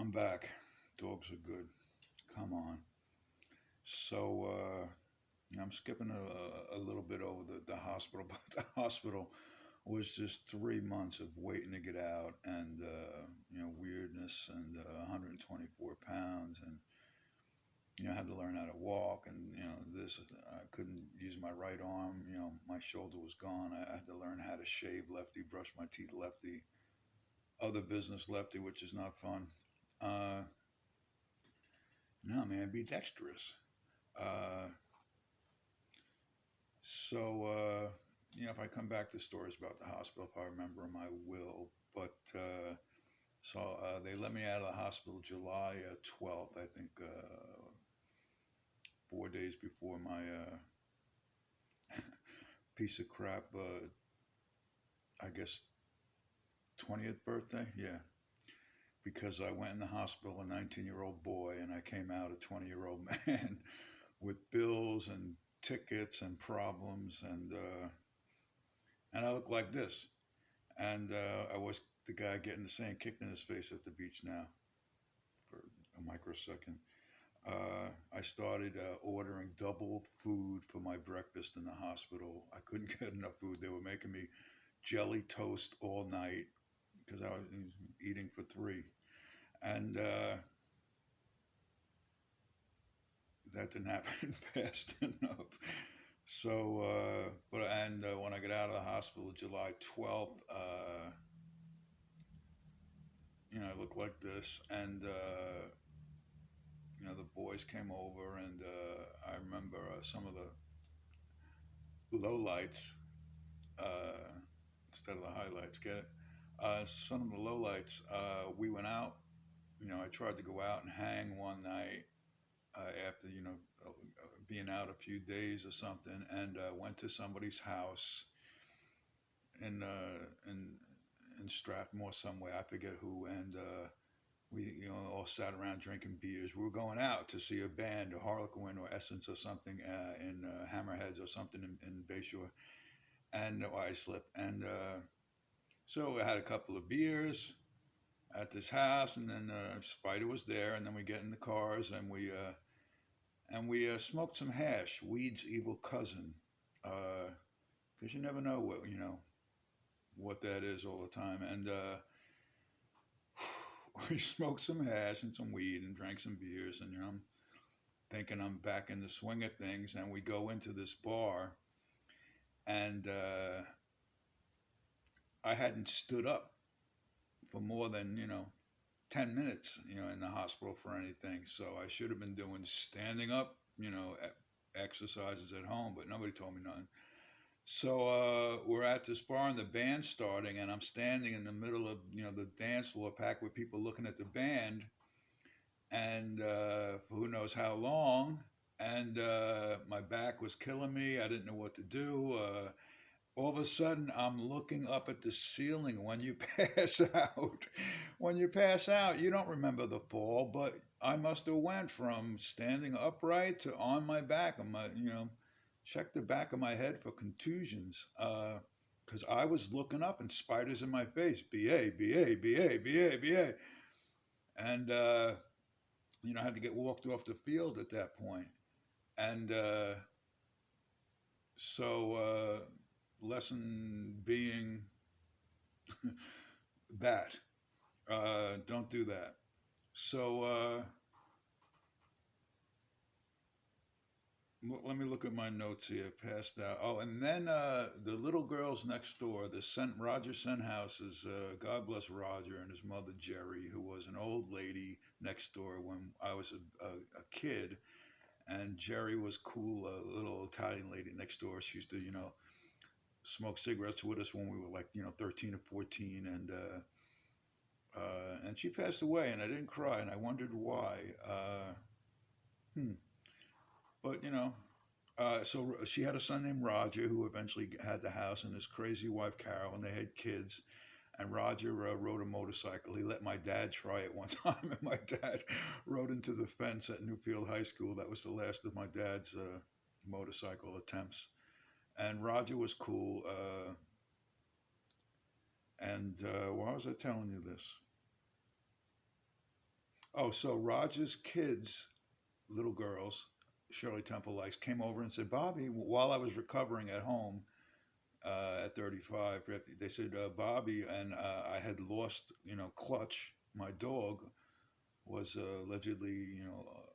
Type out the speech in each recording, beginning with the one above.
I'm back. Dogs are good. Come on. So I'm skipping a little bit over the hospital, but the hospital was just 3 months of waiting to get out, and weirdness, and 124 pounds, and I had to learn how to walk, and this I couldn't use my right arm. My shoulder was gone. I had to learn how to shave lefty, brush my teeth lefty, other business lefty, which is not fun. Uh, no, man, be dexterous. Uh, so, if I come back to stories about the hospital, if I remember them, I will. But they let me out of the hospital July 12th, I think, 4 days before my piece of crap, I guess, 20th birthday. Yeah, because I went in the hospital a 19-year-old boy, and I came out a 20-year-old man with bills and tickets and problems, and I look like this. And I was the guy getting the sand kicked in his face at the beach now for a microsecond. I started ordering double food for my breakfast in the hospital. I couldn't get enough food. They were making me jelly toast all night because I was eating for three. And that didn't happen fast enough. So, when I got out of the hospital July 12th, I looked like this, and the boys came over, and I remember some of the lowlights instead of the highlights. Get it? Some of the lowlights. We went out. I tried to go out and hang one night after being out a few days or something, and went to somebody's house in uh, in in Strathmore somewhere. I forget who, and we all sat around drinking beers. We were going out to see a band, a Harlequin or Essence or something in Hammerheads or something in Bayshore, and I Islip. And so I had a couple of beers at this house, and then Spider was there, and then we get in the cars, and we smoked some hash, weed's evil cousin, because you never know what that is all the time, and we smoked some hash and some weed and drank some beers, and I'm thinking I'm back in the swing of things, and we go into this bar, and I hadn't stood up for more than 10 minutes, in the hospital for anything. So I should have been doing standing up, exercises at home, but nobody told me nothing. So we're at this bar and the band's starting, and I'm standing in the middle of the dance floor packed with people looking at the band, and for who knows how long. And my back was killing me. I didn't know what to do. All of a sudden, I'm looking up at the ceiling when you pass out. When you pass out, you don't remember the fall, but I must have went from standing upright to on my back. Check the back of my head for contusions. Because I was looking up and spiders in my face. BA, BA, BA, BA, BA. And, I had to get walked off the field at that point. And lesson being that don't do that. So let me look at my notes here. Passed out. Oh, and then the little girls next door, the Roger Senhouse's, God bless Roger and his mother Jerry, who was an old lady next door when I was a kid, and Jerry was cool, a little Italian lady next door. She used to, smoke cigarettes with us when we were like, 13 or 14, and she passed away, and I didn't cry, and I wondered why. Hmm. But so she had a son named Roger who eventually had the house, and his crazy wife Carol, and they had kids. And Roger rode a motorcycle. He let my dad try it one time, and my dad rode into the fence at Newfield High School. That was the last of my dad's motorcycle attempts. And Roger was cool. And why was I telling you this? Oh, so Roger's kids, little girls, Shirley Temple likes, came over and said, Bobby, while I was recovering at home at 35, they said, Bobby, and I had lost, Clutch, my dog, was allegedly,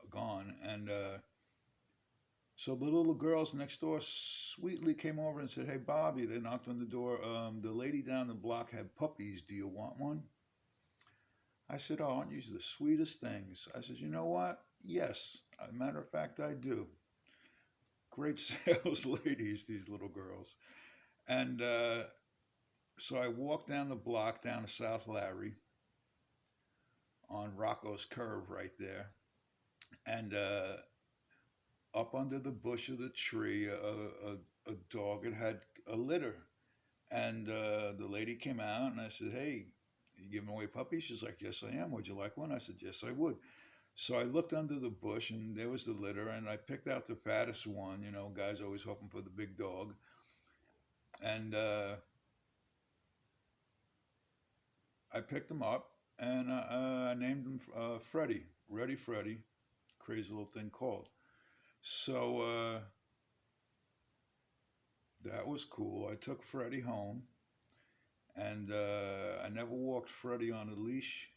gone. And so the little girls next door sweetly came over and said, Hey, Bobby, they knocked on the door. The lady down the block had puppies. Do you want one? I said, Oh, aren't you the sweetest things? I said, You know what? Yes. As a matter of fact, I do. Great sales ladies, these little girls. And so I walked down the block down to South Larry on Rocco's Curve right there. And up under the bush of the tree, a dog had a litter. And the lady came out and I said, Hey, you giving away puppies? She's like, Yes, I am. Would you like one? I said, Yes, I would. So I looked under the bush and there was the litter and I picked out the fattest one. Guys always hoping for the big dog. And I picked him up and I named him Freddie, Ready Freddie, crazy little thing called. So that was cool. I took Freddie home and I never walked Freddie on a leash.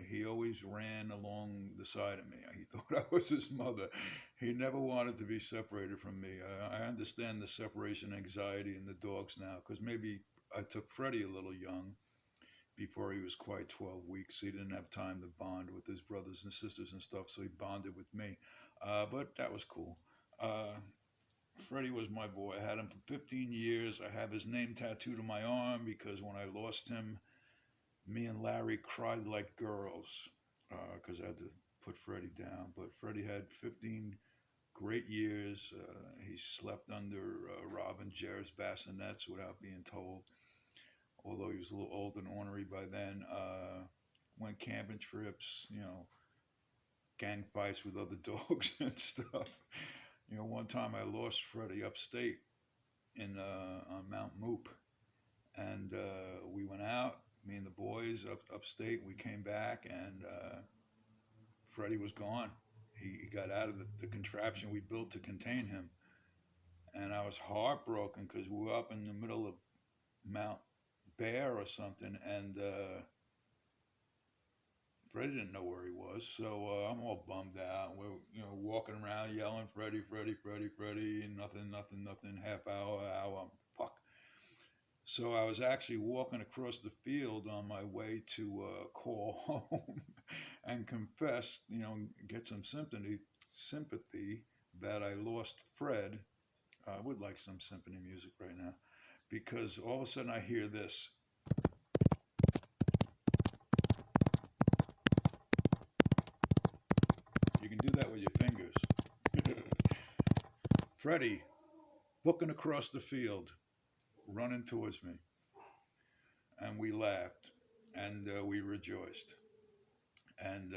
He always ran along the side of me. He thought I was his mother. He never wanted to be separated from me. I understand the separation anxiety in the dogs now because maybe I took Freddie a little young before he was quite 12 weeks. He didn't have time to bond with his brothers and sisters and stuff, so he bonded with me. But that was cool. Uh, Freddie was my boy. I had him for 15 years. I have his name tattooed on my arm because when I lost him, me and Larry cried like girls because I had to put Freddie down. But Freddie had 15 great years. He slept under Robin Jarrett's bassinets without being told, although he was a little old and ornery by then. Went camping trips, gang fights with other dogs and stuff. One time I lost Freddie upstate in on Mount Moop, and we went out, me and the boys upstate. We came back, and Freddie was gone. He got out of the contraption we built to contain him, and I was heartbroken because we were up in the middle of Mount Bear or something, and Freddie didn't know where he was, so I'm all bummed out. We're walking around yelling, "Freddie, Freddie, Freddie, Freddie!" And nothing, nothing, nothing. Half hour, hour, fuck. So I was actually walking across the field on my way to call home and confess, get some sympathy that I lost Fred. I would like some symphony music right now because all of a sudden I hear this. You can do that with your fingers. Freddie booking across the field, running towards me, and we laughed and we rejoiced. And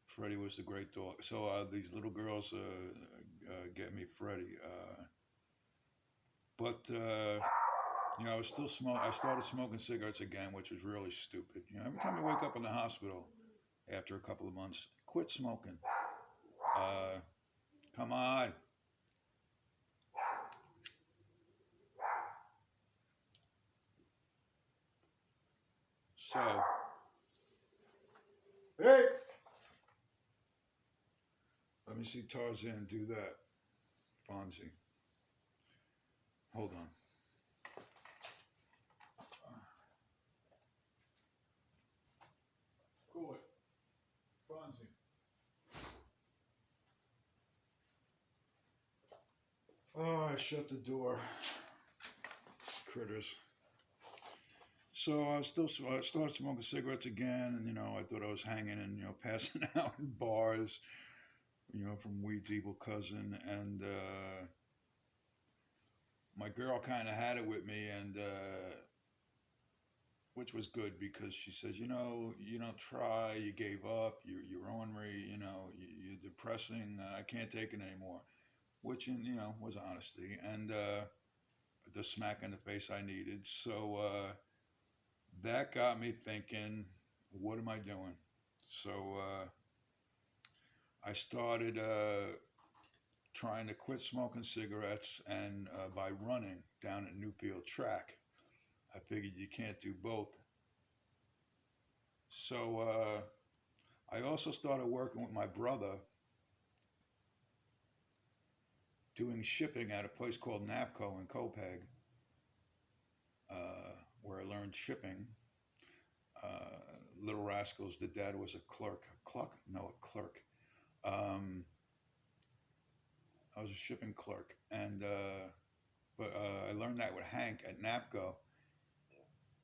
Freddie was the great dog. So these little girls get me Freddie. But I was still smoking. I started smoking cigarettes again, which was really stupid. Every time I wake up in the hospital after a couple of months, quit smoking. Uh, Come on. So, hey, let me see Tarzan do that. Fonzie. Hold on. Cool it. Fonzie. Oh, I shut the door. Critters. So I started smoking cigarettes again, and I thought I was hanging and passing out in bars, from Weed's evil cousin, and my girl kind of had it with me, and which was good because she says, you don't try, you gave up, you're ornery, you're depressing, I can't take it anymore, which was honesty and the smack in the face I needed. So that got me thinking. what am I doing? So I started trying to quit smoking cigarettes and by running down at Newfield Track. I figured you can't do both. So I also started working with my brother doing shipping at a place called Napco in Copeg, where I learned shipping. Uh, Little Rascals, the dad was a clerk. Cluck? No, a clerk. Um, I was a shipping clerk, and but I learned that with Hank at Napco,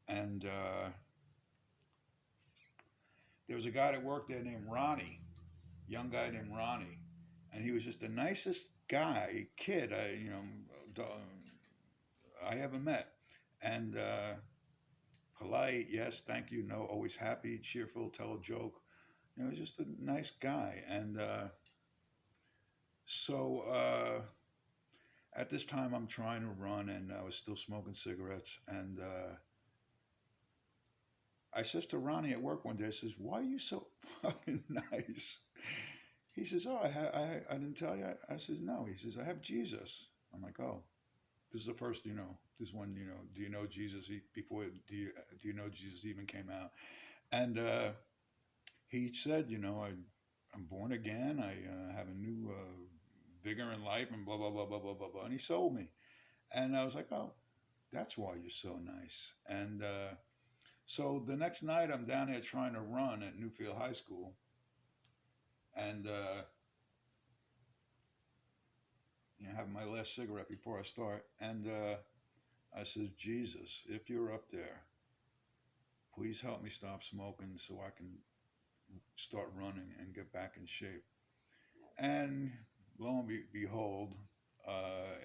and there was a guy that worked there named Ronnie, young guy named Ronnie, and he was just the nicest guy, kid I ever met, and polite, yes, thank you, no, always happy, cheerful, tell a joke. You know, he's just a nice guy, and so at this time I'm trying to run, and I was still smoking cigarettes, and I says to Ronnie at work one day, I says, "Why are you so fucking nice?" He says, "Oh, I didn't tell you." I says, "No." He says, "I have Jesus." I'm like, "Oh, this is the first, this one, do you know Jesus before, do you know Jesus even came out?" And he said, I'm born again. I have a new vigor in life and blah, blah, blah, blah, blah, blah, blah. And he sold me. And I was like, oh, that's why you're so nice. And so the next night I'm down there trying to run at Newfield High School. And, having my last cigarette before I start. And I says, Jesus, if you're up there, please help me stop smoking so I can start running and get back in shape. And lo and behold,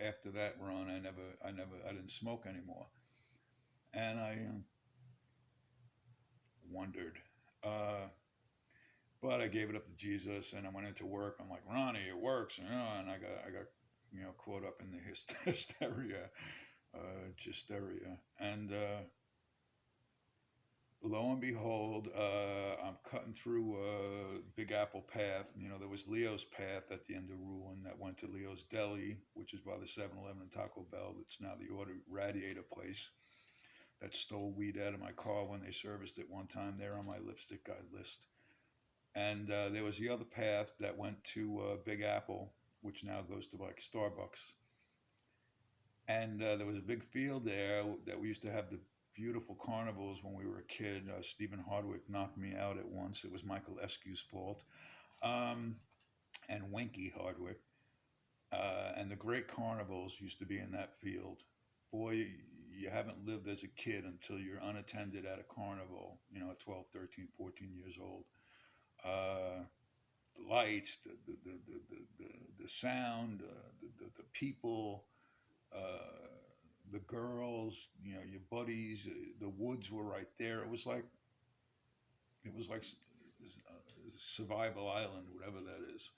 after that run, I didn't smoke anymore. And I wondered, but I gave it up to Jesus, and I went into work. I'm like, Ronnie, it works, and I got, caught up in the hysteria, hysteria, and lo and behold, I'm cutting through Big Apple Path. There was Leo's Path at the end of Ruin that went to Leo's Deli, which is by the 7-Eleven and Taco Bell. It's now the Auto Radiator place that stole weed out of my car when they serviced it one time. They're on my lipstick guy list. And there was the other path that went to Big Apple, which now goes to like Starbucks. And there was a big field there that we used to have the beautiful carnivals when we were a kid. Stephen Hardwick knocked me out at once. It was Michael Eskew's fault. And Winky Hardwick. And the great carnivals used to be in that field. Boy, you haven't lived as a kid until you're unattended at a carnival, at 12, 13, 14 years old. The lights, the sound, the people, the girls, your buddies, the woods were right there. It was like Survival Island, whatever that is,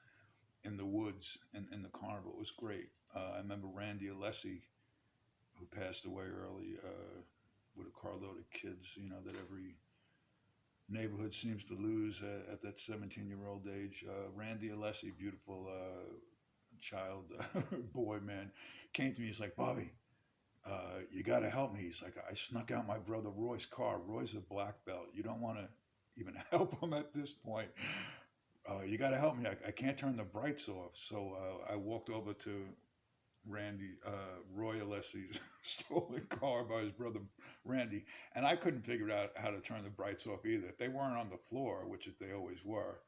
in the woods and in the carnival. It was great. I remember Randy Alessi, who passed away early, with a carload of kids, that every neighborhood seems to lose at that 17-year-old age. Randy Alessi, beautiful child, boy, man, came to me. He's like, Bobby, you got to help me. He's like, I snuck out my brother Roy's car. Roy's a black belt. You don't want to even help him at this point. You got to help me. I can't turn the brights off. So I walked over to Roy Alessi's stolen car by his brother Randy, and I couldn't figure out how to turn the brights off either. If they weren't on the floor, which they always were,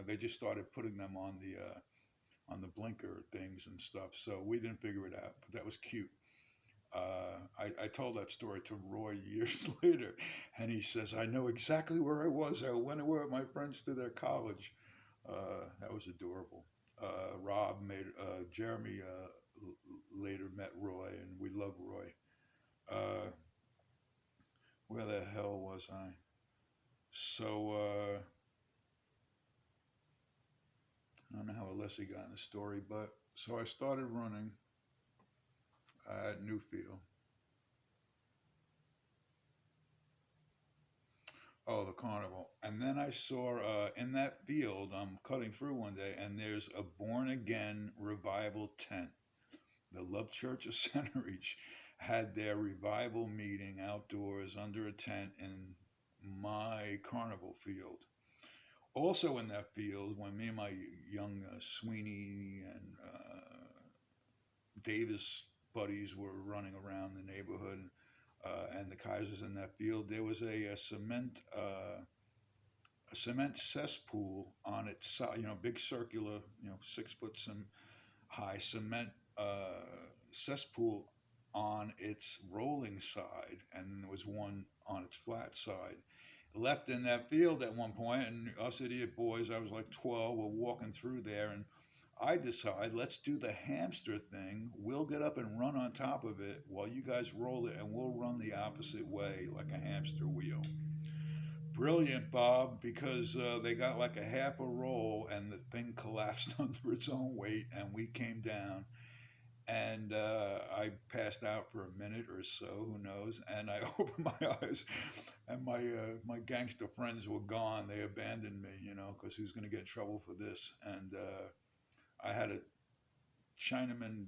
they just started putting them on the blinker things and stuff. So we didn't figure it out, but that was cute. I told that story to Roy years later, and he says, I know exactly where I was. I went with my friends to their college. That was adorable. Jeremy later met Roy, and we love Roy. Where the hell was I? So, I don't know how Alessi got in the story, but so I started running at Newfield. Oh, the carnival. And then I saw in that field, I'm cutting through one day, and there's a born again revival tent. The Love Church of Centereach had their revival meeting outdoors under a tent in my carnival field. Also in that field, when me and my young Sweeney and Davis buddies were running around the neighborhood, and the Kaisers in that field, there was a cement cesspool on its side, big circular, 6 foot some high cement uh, cesspool on its rolling side, and there was one on its flat side. Left in that field at one point, and us idiot boys, I was like 12, were walking through there, and I decide, let's do the hamster thing. We'll get up and run on top of it while you guys roll it, and we'll run the opposite way like a hamster wheel. Brilliant, Bob, because they got like a half a roll and the thing collapsed under its own weight, and we came down. And I passed out for a minute or so, who knows? And I opened my eyes, and my gangster friends were gone. They abandoned me, because who's going to get in trouble for this? And I had a Chinaman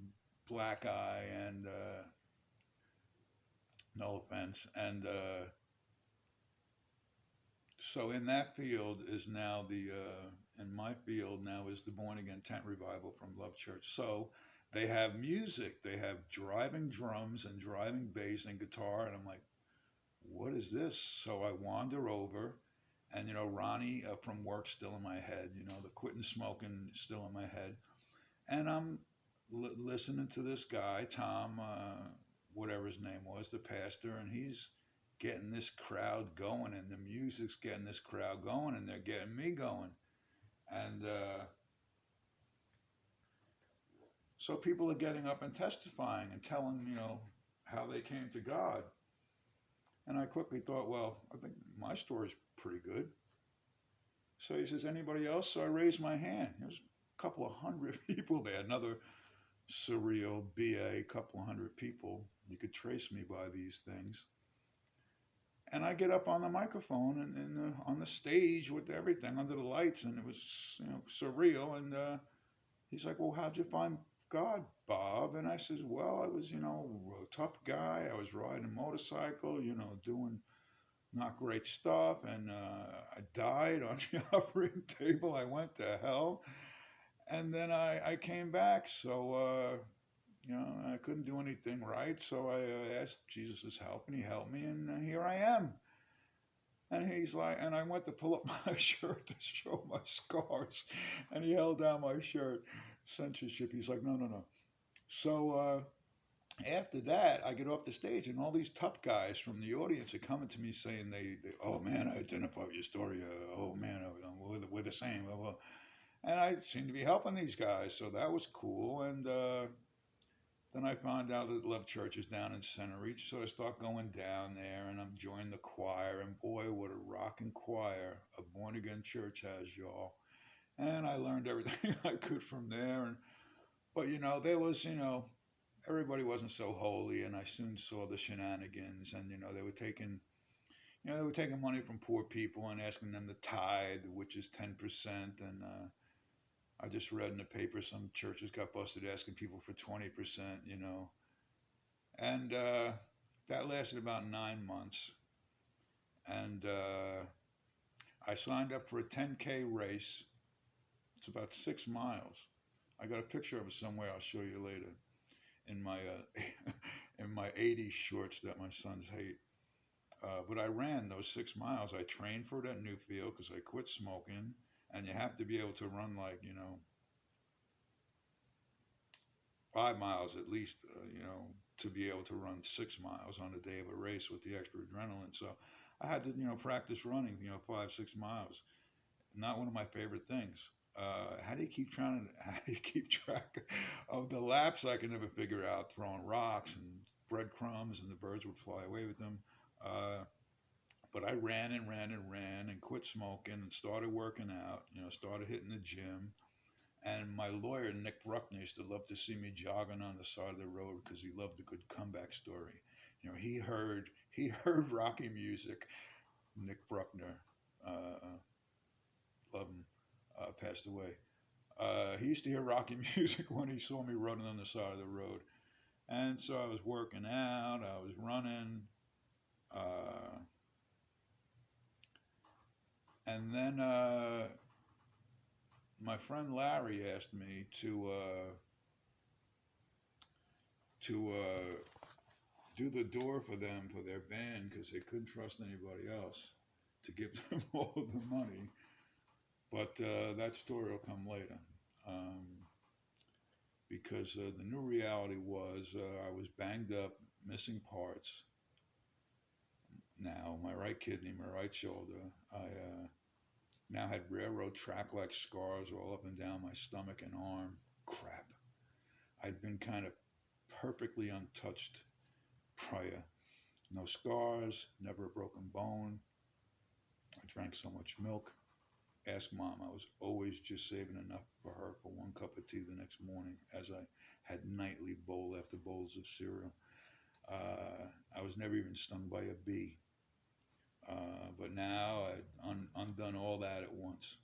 black eye, and no offense. And so in that field is now in my field now is the Born Again Tent Revival from Love Church. So they have music, they have driving drums and driving bass and guitar, and I'm like, what is this? So I wander over, and Ronnie from work still in my head, the quitting smoking still in my head, and I'm listening to this guy Tom, whatever his name was, the pastor, and he's getting this crowd going, and the music's getting this crowd going, and they're getting me going. And so people are getting up and testifying and telling, how they came to God. And I quickly thought, well, I think my story's pretty good. So he says, anybody else? So I raised my hand. There's a couple of hundred people there, another surreal BA, a couple of hundred people. You could trace me by these things. And I get up on the microphone and on the stage with everything under the lights, and it was surreal. And he's like, "Well, how'd you find God, Bob?" And I says, "Well, I was a tough guy. I was riding a motorcycle, doing not great stuff, and I died on the operating table. I went to hell, and then I came back. So." I couldn't do anything right, so I asked Jesus' help, and he helped me, and here I am. And he's like, and I went to pull up my shirt to show my scars, and he held down my shirt. Censorship. He's like, no, no, no. So after that, I get off the stage, and all these tough guys from the audience are coming to me saying, oh man, I identify with your story. Oh man, we're the same. And I seem to be helping these guys, so that was cool. And then I found out that Love Church is down in Centereach, so I start going down there, and I'm joining the choir, and boy, what a rocking choir a Born Again church has, y'all. And I learned everything I could from there. But there was, everybody wasn't so holy, and I soon saw the shenanigans, and they were taking money from poor people and asking them to tithe, which is 10%, and I just read in the paper some churches got busted asking people for 20%, and that lasted about 9 months. And I signed up for a 10K race. It's about 6 miles. I got a picture of it somewhere. I'll show you later. In my in my '80s shorts that my sons hate. But I ran those 6 miles. I trained for it at Newfield because I quit smoking, and you have to be able to run like 5 miles at least, to be able to run 6 miles on the day of a race with the extra adrenaline. So I had to, practice running, 5, 6 miles. Not one of my favorite things. How do you keep track of the laps? I can never figure out. Throwing rocks and breadcrumbs, and the birds would fly away with them. But I ran and ran and ran and quit smoking and started working out. Started hitting the gym. And my lawyer, Nick Bruckner, used to love to see me jogging on the side of the road because he loved a good comeback story. He heard Rocky music Nick Bruckner, love him, passed away. He used to hear Rocky music when he saw me running on the side of the road. And so I was working out, I was running, uh, and then my friend Larry asked me to do the door for them for their band because they couldn't trust anybody else to give them all the money. But that story will come later. Um, because the new reality was I was banged up, missing parts. Now, my right kidney, my right shoulder, I now had railroad track like scars all up and down my stomach and arm. Crap. I'd been kind of perfectly untouched prior. No scars, never a broken bone. I drank so much milk. Ask mom, I was always just saving enough for her for one cup of tea the next morning as I had nightly bowl after bowls of cereal. I was never even stung by a bee. But now I've undone all that at once,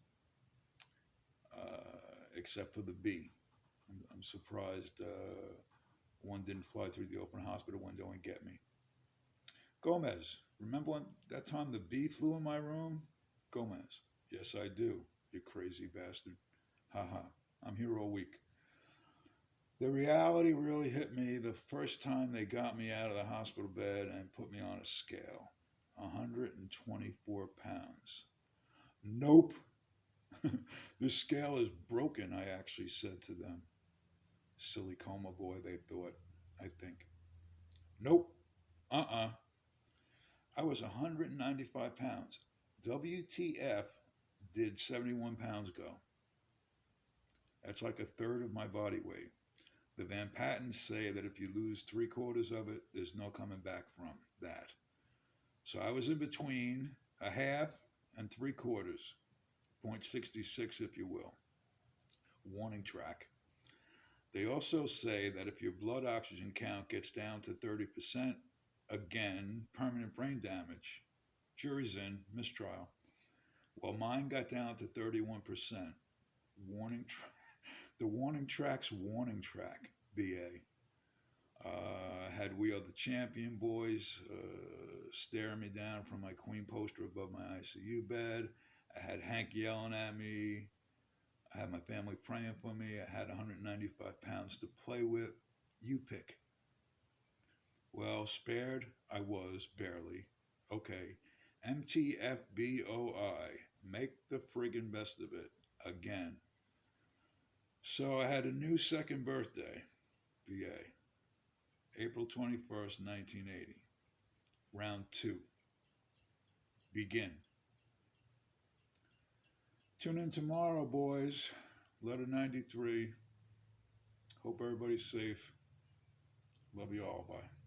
except for the bee. I'm surprised one didn't fly through the open hospital window and get me. Gomez, remember when, that time the bee flew in my room? Gomez, yes, I do, you crazy bastard. Haha, I'm here all week. The reality really hit me the first time they got me out of the hospital bed and put me on a scale. 124 pounds. Nope. The scale is broken, I actually said to them. Silly coma boy, they thought, I think. Nope. Uh-uh. I was 195 pounds. WTF did 71 pounds go? That's like a third of my body weight. The Van Pattens say that if you lose three-quarters of it, there's no coming back from that. So I was in between a half and three-quarters, 0.66 if you will. Warning track. They also say that if your blood oxygen count gets down to 30%, again, permanent brain damage. Jury's in, mistrial. Well, mine got down to 31%. Warning track. The warning track's warning track, BA. Had We Are the Champion boys staring me down from my Queen poster above my ICU bed. I had Hank yelling at me. I had my family praying for me. I had 195 pounds to play with. You pick. Well, spared I was, barely. Okay. MTFBOI. Make the friggin' best of it. Again. So I had a new second birthday. VA. April 21st, 1980. Round 2. Begin. Tune in tomorrow, boys. Letter 93. Hope everybody's safe. Love you all. Bye.